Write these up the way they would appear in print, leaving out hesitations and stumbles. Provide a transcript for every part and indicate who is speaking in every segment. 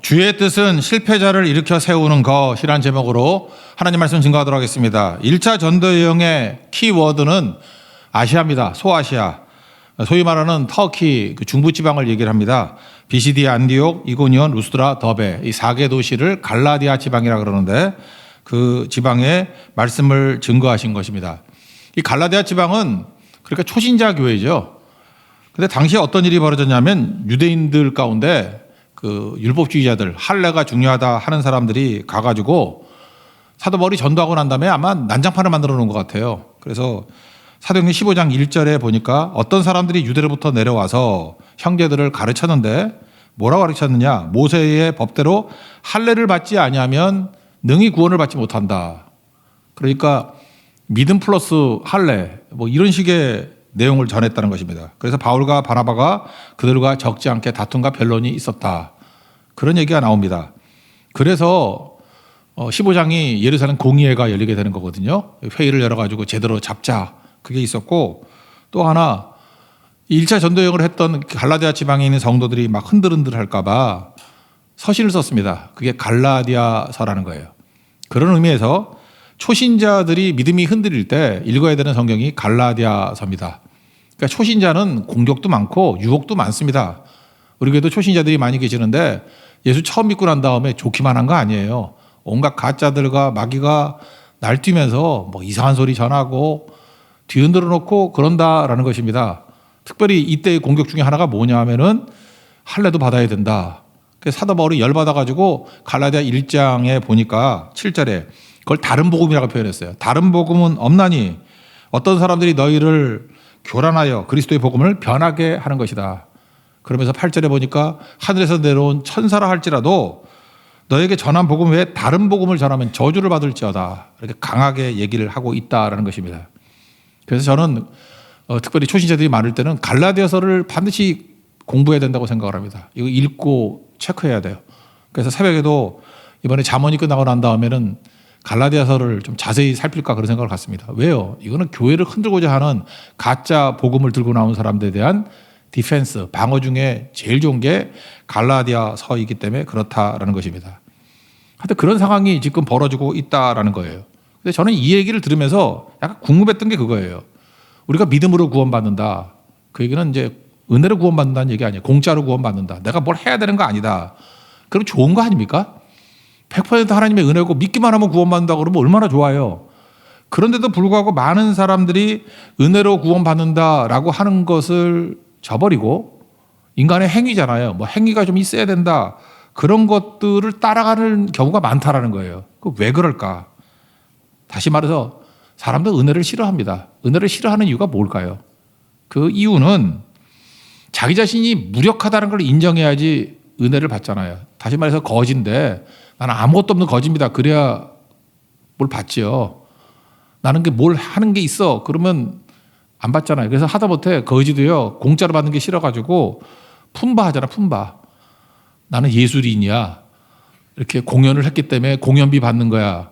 Speaker 1: 주의 뜻은 실패자를 일으켜 세우는 것이란 제목으로 하나님 말씀 증거하도록 하겠습니다. 1차 전도여행의 키워드는 아시아입니다. 소아시아. 소위 말하는 터키 중부지방을 얘기를 합니다. 비시디, 안디옥, 이고니온, 루스드라, 더베 이 4개 도시를 갈라디아 지방이라 그러는데 그 지방의 말씀을 증거하신 것입니다. 이 갈라디아 지방은 그러니까 초신자 교회죠. 근데 당시에 어떤 일이 벌어졌냐면 유대인들 가운데 그 율법주의자들 할례가 중요하다 하는 사람들이 가가지고 사도 바울이 전도하고 난 다음에 아마 난장판을 만들어 놓은 것 같아요. 그래서 사도행전 15장 1절에 보니까 어떤 사람들이 유대로부터 내려와서 형제들을 가르쳤는데 뭐라고 가르쳤느냐? 모세의 법대로 할례를 받지 아니하면 능히 구원을 받지 못한다. 그러니까 믿음 플러스 할례 뭐 이런 식의 내용을 전했다는 것입니다. 그래서 바울과 바나바가 그들과 적지 않게 다툼과 변론이 있었다. 그런 얘기가 나옵니다. 그래서 15장이 예루살렘 공의회가 열리게 되는 거거든요. 회의를 열어가지고 제대로 잡자. 그게 있었고 또 하나 1차 전도여행을 했던 갈라디아 지방에 있는 성도들이 막 흔들흔들 할까봐 서신을 썼습니다. 그게 갈라디아서라는 거예요. 그런 의미에서 초신자들이 믿음이 흔들릴 때 읽어야 되는 성경이 갈라디아서입니다. 그러니까 초신자는 공격도 많고 유혹도 많습니다. 우리 교회도 초신자들이 많이 계시는데 예수 처음 믿고 난 다음에 좋기만 한 거 아니에요. 온갖 가짜들과 마귀가 날뛰면서 뭐 이상한 소리 전하고 뒤흔들어 놓고 그런다라는 것입니다. 특별히 이때의 공격 중에 하나가 뭐냐 하면은 할례도 받아야 된다. 그래서 사도 바울이 열받아가지고 갈라디아 1장에 보니까 7절에 그걸 다른 복음이라고 표현했어요. 다른 복음은 없나니 어떤 사람들이 너희를 교란하여 그리스도의 복음을 변하게 하는 것이다. 그러면서 8절에 보니까 하늘에서 내려온 천사라 할지라도 너에게 전한 복음 외에 다른 복음을 전하면 저주를 받을지어다. 이렇게 강하게 얘기를 하고 있다라는 것입니다. 그래서 저는 특별히 초신자들이 많을 때는 갈라디아서를 반드시 공부해야 된다고 생각을 합니다. 이거 읽고 체크해야 돼요. 그래서 새벽에도 이번에 잠언이 끝나고 난 다음에는 갈라디아서를 좀 자세히 살필까 그런 생각을 갖습니다. 왜요? 이거는 교회를 흔들고자 하는 가짜 복음을 들고 나온 사람들에 대한 디펜스, 방어 중에 제일 좋은 게 갈라디아서이기 때문에 그렇다라는 것입니다. 하여튼 그런 상황이 지금 벌어지고 있다라는 거예요. 근데 저는 이 얘기를 들으면서 약간 궁금했던 게 그거예요. 우리가 믿음으로 구원받는다. 그 얘기는 이제 은혜로 구원받는다는 얘기 아니에요. 공짜로 구원받는다. 내가 뭘 해야 되는 거 아니다. 그럼 좋은 거 아닙니까? 100% 하나님의 은혜고 믿기만 하면 구원받는다 그러면 얼마나 좋아요. 그런데도 불구하고 많은 사람들이 은혜로 구원받는다라고 하는 것을 저버리고 인간의 행위잖아요. 뭐 행위가 좀 있어야 된다. 그런 것들을 따라가는 경우가 많다라는 거예요. 그 왜 그럴까? 다시 말해서 사람들 은혜를 싫어합니다. 은혜를 싫어하는 이유가 뭘까요? 그 이유는 자기 자신이 무력하다는 걸 인정해야지 은혜를 받잖아요. 다시 말해서 거지인데 나는 아무것도 없는 거지입니다. 그래야 뭘 받지요. 나는 뭘 하는 게 있어. 그러면 안 받잖아요. 그래서 하다못해 거지도요. 공짜로 받는 게 싫어가지고 품바하잖아. 품바. 나는 예술인이야. 이렇게 공연을 했기 때문에 공연비 받는 거야.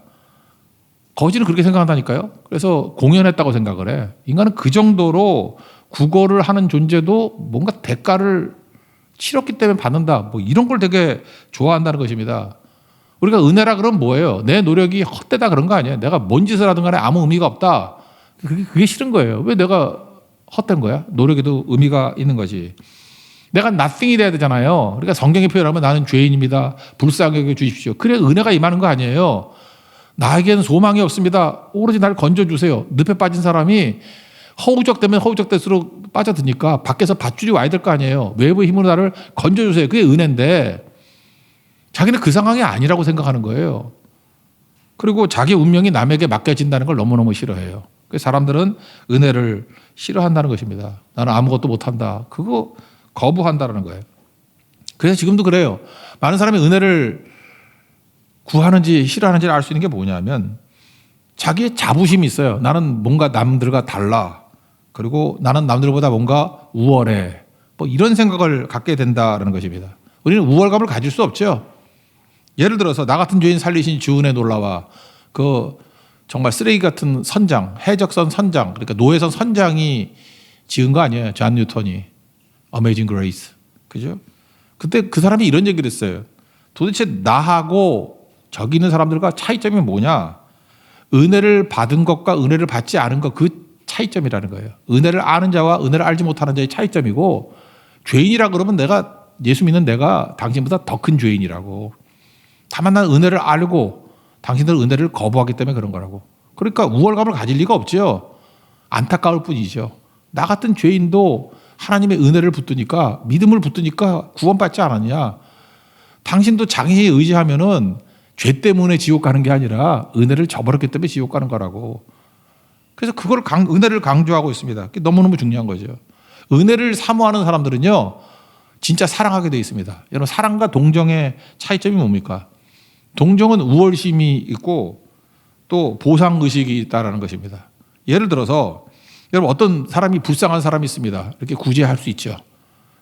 Speaker 1: 거지는 그렇게 생각한다니까요. 그래서 공연했다고 생각을 해. 인간은 그 정도로 구걸을 하는 존재도 뭔가 대가를 치렀기 때문에 받는다. 뭐 이런 걸 되게 좋아한다는 것입니다. 우리가 은혜라 그러면 뭐예요? 내 노력이 헛되다 그런 거 아니에요. 내가 뭔 짓을 하든 간에 아무 의미가 없다. 그게 싫은 거예요. 왜 내가 헛된 거야? 노력에도 의미가 있는 거지. 내가 nothing이 돼야 되잖아요. 그러니까 성경에 표현하면 나는 죄인입니다. 불쌍하게 여겨 주십시오. 그래 은혜가 임하는 거 아니에요. 나에게는 소망이 없습니다. 오로지 나를 건져주세요. 늪에 빠진 사람이 허우적대면 허우적대수록 빠져드니까 밖에서 밧줄이 와야 될 거 아니에요. 외부의 힘으로 나를 건져주세요. 그게 은혜인데 자기는 그 상황이 아니라고 생각하는 거예요. 그리고 자기 운명이 남에게 맡겨진다는 걸 너무너무 싫어해요. 그래서 사람들은 은혜를 싫어한다는 것입니다. 나는 아무것도 못한다. 그거 거부한다는 거예요. 그래서 지금도 그래요. 많은 사람이 은혜를 구하는지 싫어하는지를 알 수 있는 게 뭐냐면 자기의 자부심이 있어요. 나는 뭔가 남들과 달라. 그리고 나는 남들보다 뭔가 우월해. 뭐 이런 생각을 갖게 된다는 것입니다. 우리는 우월감을 가질 수 없죠. 예를 들어서 나 같은 죄인 살리신 주 은혜 놀라와 그 정말 쓰레기 같은 선장, 해적선 선장, 그러니까 노예선 선장이 지은 거 아니에요. 존 뉴턴이. Amazing Grace. 그죠? 그때 그 사람이 이런 얘기를 했어요. 도대체 나하고 저기 있는 사람들과 차이점이 뭐냐? 은혜를 받은 것과 은혜를 받지 않은 것, 그 차이점이라는 거예요. 은혜를 아는 자와 은혜를 알지 못하는 자의 차이점이고, 죄인이라 그러면 내가, 예수 믿는 내가 당신보다 더 큰 죄인이라고. 다만 난 은혜를 알고 당신들은 은혜를 거부하기 때문에 그런 거라고. 그러니까 우월감을 가질 리가 없죠. 안타까울 뿐이죠. 나 같은 죄인도 하나님의 은혜를 붙드니까, 믿음을 붙드니까 구원받지 않았냐. 당신도 장애에 의지하면은 죄 때문에 지옥 가는 게 아니라 은혜를 저버렸기 때문에 지옥 가는 거라고. 그래서 그걸 은혜를 강조하고 있습니다. 그게 너무너무 중요한 거죠. 은혜를 사모하는 사람들은요, 진짜 사랑하게 돼 있습니다. 여러분, 사랑과 동정의 차이점이 뭡니까? 동정은 우월심이 있고 또 보상의식이 있다는 것입니다. 예를 들어서 여러분, 어떤 사람이 불쌍한 사람이 있습니다. 이렇게 구제할 수 있죠.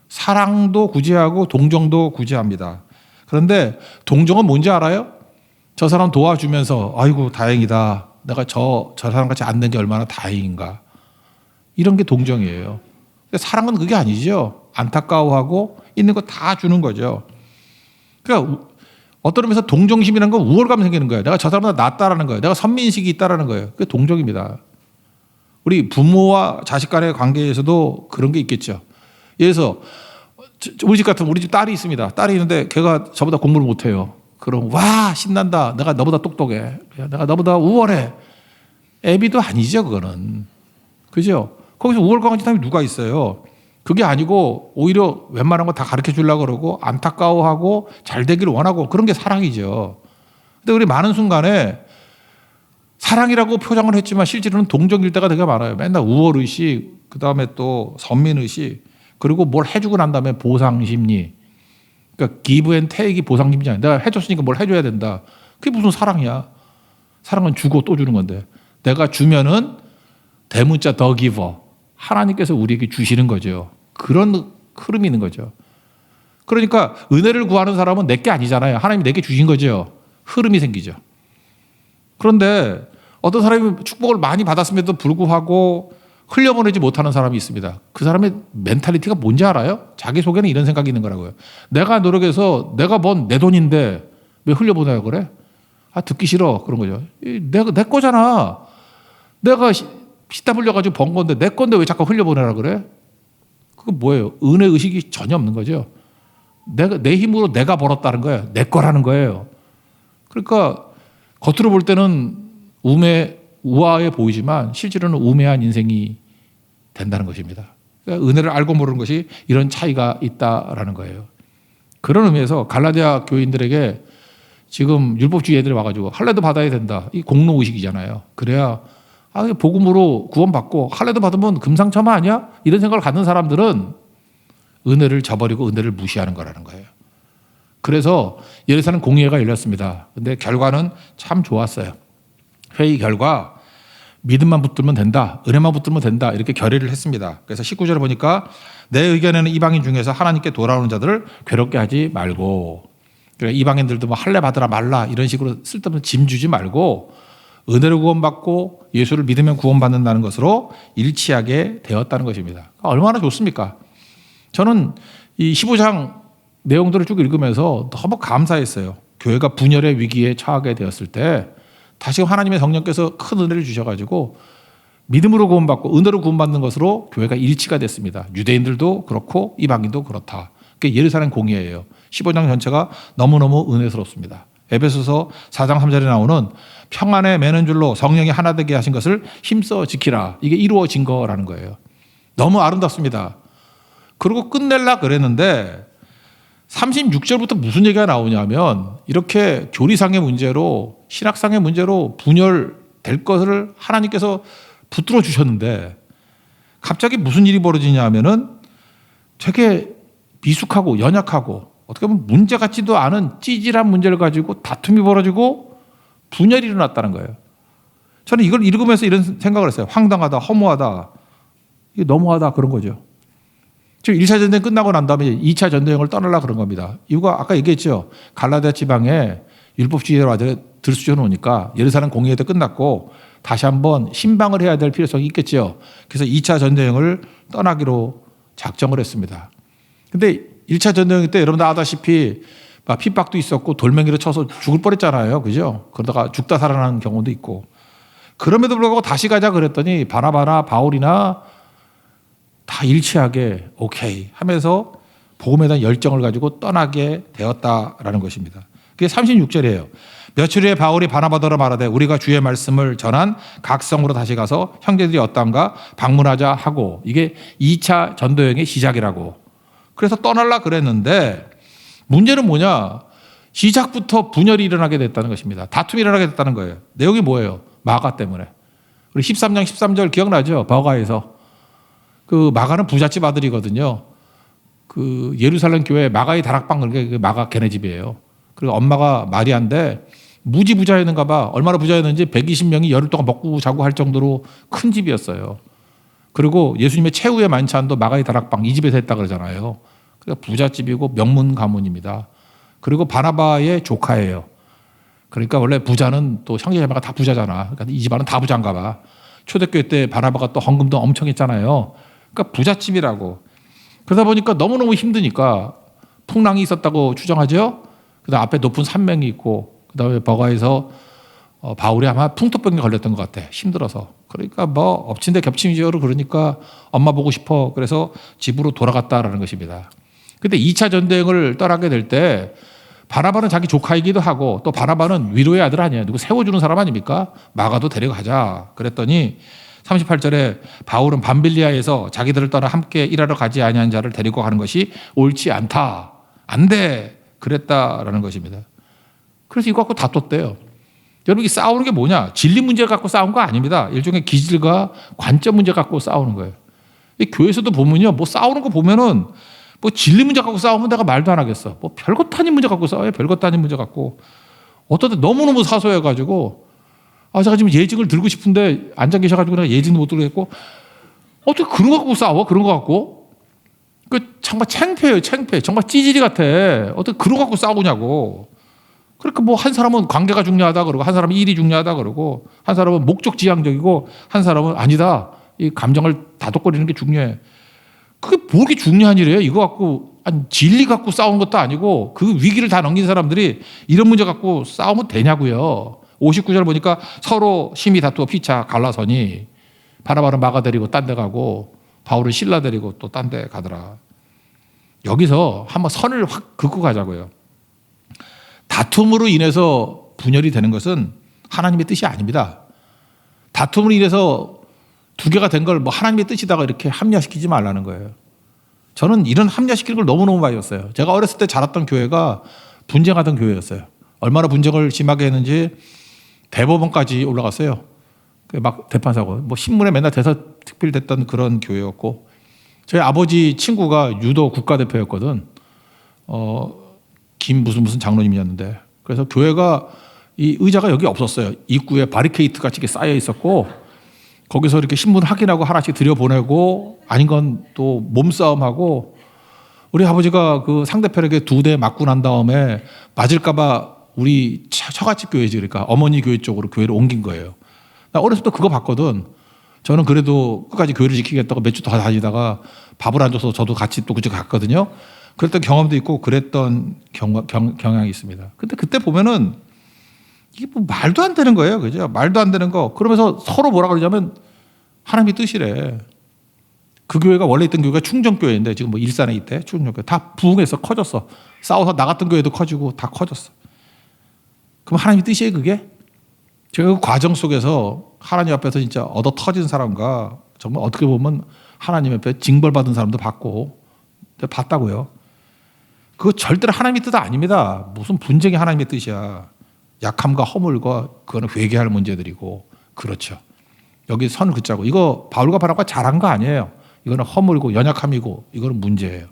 Speaker 1: 사랑도 구제하고 동정도 구제합니다. 그런데 동정은 뭔지 알아요? 저 사람 도와주면서 아이고 다행이다. 내가 저 사람같이 안 된 게 얼마나 다행인가. 이런 게 동정이에요. 사랑은 그게 아니죠. 안타까워하고 있는 거 다 주는 거죠. 그러니까 어떤 의미에서 동정심이라는 건 우월감 생기는 거예요. 내가 저 사람보다 낫다라는 거예요. 내가 선민의식이 있다라는 거예요. 그게 동정입니다. 우리 부모와 자식 간의 관계에서도 그런 게 있겠죠. 예를 들어서 우리 집 같은, 우리 집 딸이 있습니다. 딸이 있는데 걔가 저보다 공부를 못해요. 그럼 와 신난다. 내가 너보다 똑똑해. 내가 너보다 우월해. 애비도 아니죠. 그거는. 그죠? 거기서 우월감을 가진 사람이 누가 있어요. 그게 아니고 오히려 웬만한 거 다 가르쳐 주려고 그러고 안타까워하고 잘 되기를 원하고, 그런 게 사랑이죠. 근데 우리 많은 순간에 사랑이라고 표장을 했지만 실제로는 동정일 때가 되게 많아요. 맨날 우월의식, 그 다음에 또 선민의식, 그리고 뭘 해주고 난 다음에 보상심리. 그러니까 give and take이 보상심리잖아요. 내가 해줬으니까 뭘 해줘야 된다. 그게 무슨 사랑이야. 사랑은 주고 또 주는 건데, 내가 주면은 대문자 더 giver, 하나님께서 우리에게 주시는 거죠. 그런 흐름이 있는 거죠. 그러니까 은혜를 구하는 사람은 내게 아니잖아요. 하나님이 내게 주신 거죠. 흐름이 생기죠. 그런데 어떤 사람이 축복을 많이 받았음에도 불구하고 흘려보내지 못하는 사람이 있습니다. 그 사람의 멘탈리티가 뭔지 알아요? 자기속에는 이런 생각이 있는 거라고요. 내가 노력해서 내가 번 내 돈인데 왜 흘려보내라고 그래? 아, 듣기 싫어. 그런 거죠. 내 거잖아. 내가 피땀 흘려가지고 번 건데 내 건데 왜 자꾸 흘려보내라 그래? 그거 뭐예요? 은혜 의식이 전혀 없는 거죠. 내 힘으로 내가 벌었다는 거예요. 내 거라는 거예요. 그러니까 겉으로 볼 때는 우아해 보이지만 실제로는 우매한 인생이 된다는 것입니다. 그러니까 은혜를 알고 모르는 것이 이런 차이가 있다라는 거예요. 그런 의미에서 갈라디아 교인들에게 지금 율법주의 애들이 와가지고 할례도 받아야 된다. 이 공로의식이잖아요. 그래야 복음으로 구원받고 할례도 받으면 금상첨화 아니야? 이런 생각을 갖는 사람들은 은혜를 저버리고 은혜를 무시하는 거라는 거예요. 그래서 예루살렘 공의회가 열렸습니다. 근데 결과는 참 좋았어요. 회의 결과 믿음만 붙들면 된다. 은혜만 붙들면 된다. 이렇게 결의를 했습니다. 그래서 19절에 보니까 내 의견에는 이방인 중에서 하나님께 돌아오는 자들을 괴롭게 하지 말고, 그러니까 이방인들도 뭐 할례 받으라 말라 이런 식으로 쓸데없는 짐 주지 말고 은혜로 구원받고 예수를 믿으면 구원받는다는 것으로 일치하게 되었다는 것입니다. 얼마나 좋습니까? 저는 이 15장 내용들을 쭉 읽으면서 너무 감사했어요. 교회가 분열의 위기에 처하게 되었을 때 다시 하나님의 성령께서 큰 은혜를 주셔가지고 믿음으로 구원받고 은혜로 구원받는 것으로 교회가 일치가 됐습니다. 유대인들도 그렇고 이방인도 그렇다. 그게 예루살렘 공의회예요. 15장 전체가 너무너무 은혜스럽습니다. 에베소서 4장 3절에 나오는 평안에 매는 줄로 성령이 하나 되게 하신 것을 힘써 지키라. 이게 이루어진 거라는 거예요. 너무 아름답습니다. 그리고 끝낼라 그랬는데 36절부터 무슨 얘기가 나오냐면 이렇게 교리상의 문제로 신학상의 문제로 분열될 것을 하나님께서 붙들어 주셨는데 갑자기 무슨 일이 벌어지냐면은 되게 미숙하고 연약하고 어떻게 보면 문제 같지도 않은 찌질한 문제를 가지고 다툼이 벌어지고 분열이 일어났다는 거예요. 저는 이걸 읽으면서 이런 생각을 했어요. 황당하다, 허무하다, 이게 너무하다 그런 거죠. 지금 1차 전쟁 끝나고 난 다음에 2차 전쟁을 떠나려고 그런 겁니다. 이유가 아까 얘기했죠. 갈라디아 지방에 율법주의로 들쑤셔 놓으니까 예루살렘 공의회 때 끝났고 다시 한번 신방을 해야 될 필요성이 있겠죠. 그래서 2차 전쟁을 떠나기로 작정을 했습니다. 근데 1차 전쟁 때 여러분들 아다시피 막 핍박도 있었고 돌멩이로 쳐서 죽을 뻔했잖아요. 그죠? 그러다가 죽다 살아나는 경우도 있고. 그럼에도 불구하고 다시 가자 그랬더니 바나바나 바울이나 다 일치하게 오케이 하면서 복음에 대한 열정을 가지고 떠나게 되었다라는 것입니다. 그게 36절이에요. 며칠 후에 바울이 바나바더러 말하되 우리가 주의 말씀을 전한 각 성으로 다시 가서 형제들이 어떤가 방문하자 하고, 이게 2차 전도여행의 시작이라고. 그래서 떠날라 그랬는데 문제는 뭐냐? 시작부터 분열이 일어나게 됐다는 것입니다. 다툼이 일어나게 됐다는 거예요. 내용이 뭐예요? 마가 때문에. 우리 13장 13절 기억나죠? 버가에서. 그 마가는 부잣집 아들이거든요. 그 예루살렘 교회 마가의 다락방, 그게 마가 걔네 집이에요. 그리고 엄마가 마리아인데 무지 부자였는가 봐. 얼마나 부자였는지 120명이 열흘 동안 먹고 자고 할 정도로 큰 집이었어요. 그리고 예수님의 최후의 만찬도 마가의 다락방 이 집에서 했다 그러잖아요. 그러니까 부잣집이고 명문 가문입니다. 그리고 바나바의 조카예요. 그러니까 원래 부자는 또 형제자매가 다 부자잖아. 그러니까 이 집안은 다 부자인가 봐. 초대교회 때 바나바가 또 헌금도 엄청 했잖아요. 그러니까 부잣집이라고. 그러다 보니까 너무너무 힘드니까 풍랑이 있었다고 추정하죠. 그다음 앞에 높은 산맥이 있고, 그다음에 버가에서 바울이 아마 풍토병에 걸렸던 것 같아. 힘들어서. 그러니까 뭐 엎친 데 겹친지어로 그러니까 엄마 보고 싶어. 그래서 집으로 돌아갔다라는 것입니다. 근데 2차 전도여행을 떠나게 될 때 바나바는 자기 조카이기도 하고, 또 바나바는 위로의 아들 아니에요. 누구 세워주는 사람 아닙니까? 마가도 데려가자. 그랬더니 38절에 바울은 밤빌리아에서 자기들을 떠나 함께 일하러 가지 아니한 자를 데리고 가는 것이 옳지 않다. 안 돼. 그랬다라는 것입니다. 그래서 이거 갖고 다퉜대요. 여러분, 이 싸우는 게 뭐냐? 진리 문제 갖고 싸운 거 아닙니다. 일종의 기질과 관점 문제 갖고 싸우는 거예요. 이 교회에서도 보면요, 뭐 싸우는 거 보면은 뭐 진리 문제 갖고 싸우면 내가 말도 안 하겠어. 뭐 별것 아닌 문제 갖고 싸워요. 별것 아닌 문제 갖고. 어떤 때 너무너무 사소해가지고, 제가 지금 예증을 들고 싶은데 앉아 계셔가지고 내가 예증도 못 들겠고, 어떻게 그런 거 갖고 싸워? 그런 거 갖고? 정말 창피해요, 창피해. 정말 찌질이 같아. 어떻게 그런 거 갖고 싸우냐고. 그러니까 뭐 한 사람은 관계가 중요하다 그러고, 한 사람은 일이 중요하다 그러고, 한 사람은 목적 지향적이고, 한 사람은 아니다. 이 감정을 다독거리는 게 중요해. 그게 뭐게 중요한 일이에요? 이거 갖고, 진리 갖고 싸우는 것도 아니고, 그 위기를 다 넘긴 사람들이 이런 문제 갖고 싸우면 되냐고요. 59절 보니까 서로 심히 다투어 피차 갈라서니 바나바는 마가 데리고 딴 데 가고, 바울은 실라 데리고 또 딴 데 가더라. 여기서 한번 선을 확 긋고 가자고요. 다툼으로 인해서 분열이 되는 것은 하나님의 뜻이 아닙니다. 다툼으로 인해서 두 개가 된 걸 뭐 하나님의 뜻이다가 이렇게 합리화시키지 말라는 거예요. 저는 이런 합리화시키는 걸 너무너무 많이 봤어요. 제가 어렸을 때 자랐던 교회가 분쟁하던 교회였어요. 얼마나 분쟁을 심하게 했는지 대법원까지 올라갔어요. 막 대판사고, 뭐 신문에 맨날 대서특필됐던 그런 교회였고, 저희 아버지 친구가 유도 국가대표였거든. 김 무슨 장로님이었는데, 그래서 교회가 이 의자가 여기 없었어요. 입구에 바리케이트 같이 이렇게 쌓여 있었고, 거기서 이렇게 신문 확인하고 하나씩 들여보내고, 아닌 건 또 몸싸움하고, 우리 아버지가 그 상대편에게 2대 맞고 난 다음에 맞을까봐 우리 처갓집 교회지, 그러니까 어머니 교회 쪽으로 교회를 옮긴 거예요. 나 어렸을 때 그거 봤거든. 저는 그래도 끝까지 교회를 지키겠다고 몇 주 더 다니다가 밥을 안 줘서 저도 같이 또 그쪽 갔거든요. 그랬던 경험도 있고 그랬던 경향이 있습니다. 근데 그때 보면은 이게 뭐 말도 안 되는 거예요. 그죠? 말도 안 되는 거. 그러면서 서로 뭐라 그러냐면 하나님의 뜻이래. 그 교회가 원래 있던 교회가 충정교회인데 지금 뭐 일산에 있대. 충정교회. 다 부흥해서 커졌어. 싸워서 나갔던 교회도 커지고 다 커졌어. 그럼 하나님의 뜻이에요, 그게? 제가 그 과정 속에서 하나님 앞에서 진짜 얻어 터진 사람과 정말 어떻게 보면 하나님 앞에 징벌받은 사람도 봤다고요. 그거 절대로 하나님의 뜻 아닙니다. 무슨 분쟁이 하나님의 뜻이야. 약함과 허물과 그거는 회개할 문제들이고, 그렇죠. 여기 선을 긋자고. 이거 바울과 바나바가 잘한 거 아니에요. 이거는 허물이고 연약함이고 이거는 문제예요.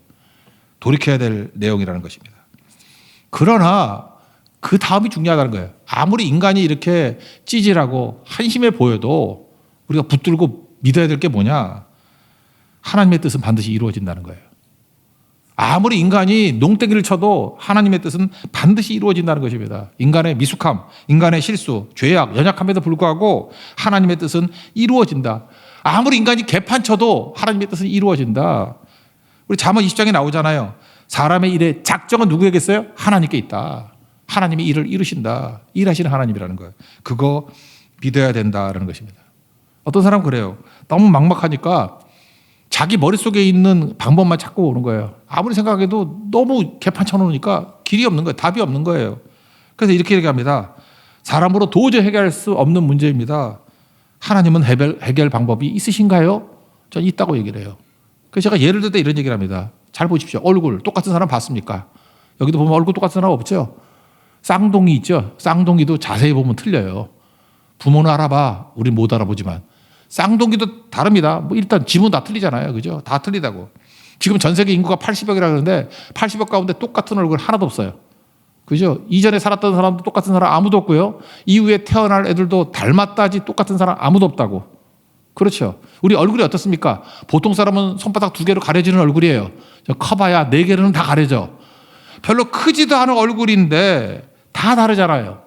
Speaker 1: 돌이켜야 될 내용이라는 것입니다. 그러나 그 다음이 중요하다는 거예요. 아무리 인간이 이렇게 찌질하고 한심해 보여도 우리가 붙들고 믿어야 될 게 뭐냐? 하나님의 뜻은 반드시 이루어진다는 거예요. 아무리 인간이 농떼기를 쳐도 하나님의 뜻은 반드시 이루어진다는 것입니다. 인간의 미숙함, 인간의 실수, 죄악, 연약함에도 불구하고 하나님의 뜻은 이루어진다. 아무리 인간이 개판 쳐도 하나님의 뜻은 이루어진다. 우리 잠언 20장에 나오잖아요. 사람의 일의 작정은 누구에게 있어요? 하나님께 있다. 하나님이 일을 이루신다. 일하시는 하나님이라는 거예요. 그거 믿어야 된다라는 것입니다. 어떤 사람은 그래요. 너무 막막하니까 자기 머릿속에 있는 방법만 찾고 오는 거예요. 아무리 생각해도 너무 개판 쳐놓으니까 길이 없는 거예요. 답이 없는 거예요. 그래서 이렇게 얘기합니다. 사람으로 도저히 해결할 수 없는 문제입니다. 하나님은 해결 방법이 있으신가요? 저는 있다고 얘기를 해요. 그래서 제가 예를 들 때 이런 얘기를 합니다. 잘 보십시오. 얼굴 똑같은 사람 봤습니까? 여기도 보면 얼굴 똑같은 사람 없죠? 쌍둥이 있죠? 쌍둥이도 자세히 보면 틀려요. 부모는 알아봐. 우린 못 알아보지만. 쌍둥이도 다릅니다. 뭐 일단 지문 다 틀리잖아요. 그죠? 다 틀리다고. 지금 전 세계 인구가 80억이라 그러는데 80억 가운데 똑같은 얼굴 하나도 없어요. 그죠? 이전에 살았던 사람도 똑같은 사람 아무도 없고요. 이후에 태어날 애들도 닮았다지 똑같은 사람 아무도 없다고. 그렇죠. 우리 얼굴이 어떻습니까? 보통 사람은 손바닥 2개로 가려지는 얼굴이에요. 커봐야 4개로는 다 가려져. 별로 크지도 않은 얼굴인데 다 다르잖아요.